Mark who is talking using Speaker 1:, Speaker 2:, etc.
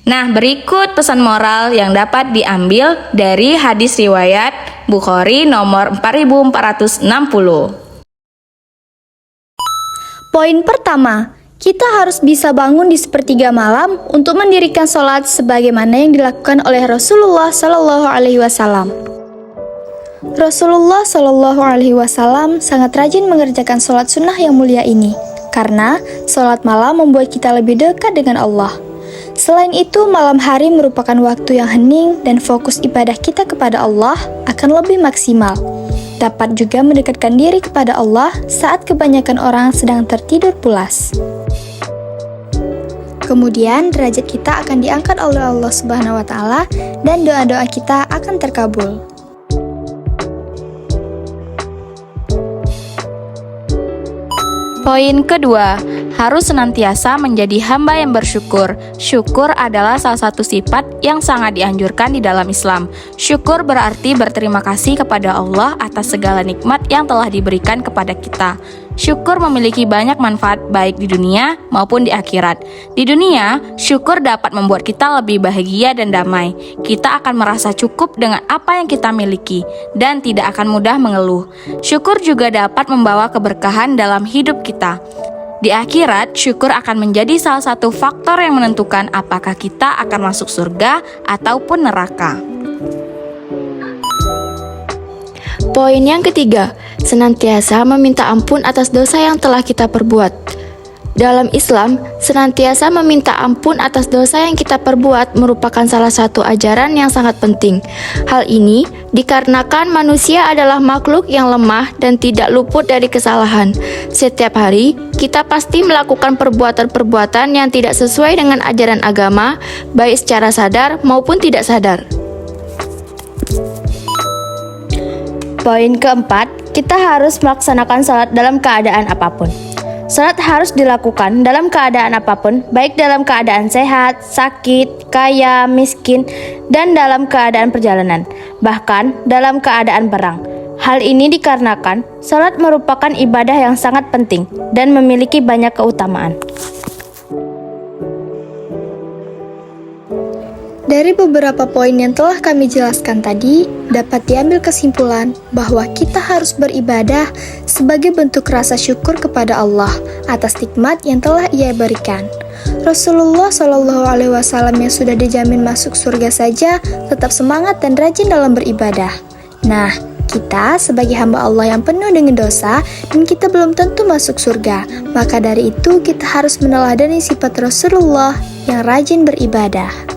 Speaker 1: Nah, berikut pesan moral yang dapat diambil dari hadis riwayat Bukhari nomor 4460.
Speaker 2: Poin pertama, kita harus bisa bangun di sepertiga malam untuk mendirikan sholat sebagaimana yang dilakukan oleh Rasulullah Shallallahu Alaihi Wasallam. Rasulullah Shallallahu Alaihi Wasallam sangat rajin mengerjakan sholat sunnah yang mulia ini, karena sholat malam membuat kita lebih dekat dengan Allah. Selain itu, malam hari merupakan waktu yang hening dan fokus ibadah kita kepada Allah akan lebih maksimal. Dapat juga mendekatkan diri kepada Allah saat kebanyakan orang sedang tertidur pulas. Kemudian, derajat kita akan diangkat oleh Allah Subhanahu wa Ta'ala dan doa-doa kita akan terkabul.
Speaker 1: Poin kedua, harus senantiasa menjadi hamba yang bersyukur. Syukur adalah salah satu sifat yang sangat dianjurkan di dalam Islam. Syukur berarti berterima kasih kepada Allah atas segala nikmat yang telah diberikan kepada kita. Syukur memiliki banyak manfaat baik di dunia maupun di akhirat. Di dunia, syukur dapat membuat kita lebih bahagia dan damai. Kita akan merasa cukup dengan apa yang kita miliki dan tidak akan mudah mengeluh. Syukur juga dapat membawa keberkahan dalam hidup kita. Di akhirat, syukur akan menjadi salah satu faktor yang menentukan apakah kita akan masuk surga ataupun neraka.
Speaker 3: Poin yang ketiga, senantiasa meminta ampun atas dosa yang telah kita perbuat. Dalam Islam, senantiasa meminta ampun atas dosa yang kita perbuat merupakan salah satu ajaran yang sangat penting. Hal ini dikarenakan manusia adalah makhluk yang lemah dan tidak luput dari kesalahan. Setiap hari, kita pasti melakukan perbuatan-perbuatan yang tidak sesuai dengan ajaran agama, baik secara sadar maupun tidak sadar.
Speaker 2: Poin keempat, kita harus melaksanakan salat dalam keadaan apapun. Salat harus dilakukan dalam keadaan apapun, baik dalam keadaan sehat, sakit, kaya, miskin, dan dalam keadaan perjalanan, bahkan dalam keadaan perang. Hal ini dikarenakan salat merupakan ibadah yang sangat penting dan memiliki banyak keutamaan. Dari beberapa poin yang telah kami jelaskan tadi, dapat diambil kesimpulan bahwa kita harus beribadah sebagai bentuk rasa syukur kepada Allah atas nikmat yang telah Ia berikan. Rasulullah Shallallahu Alaihi Wasallam yang sudah dijamin masuk surga saja tetap semangat dan rajin dalam beribadah. Nah, kita sebagai hamba Allah yang penuh dengan dosa dan kita belum tentu masuk surga. Maka dari itu kita harus meneladani sifat Rasulullah yang rajin beribadah.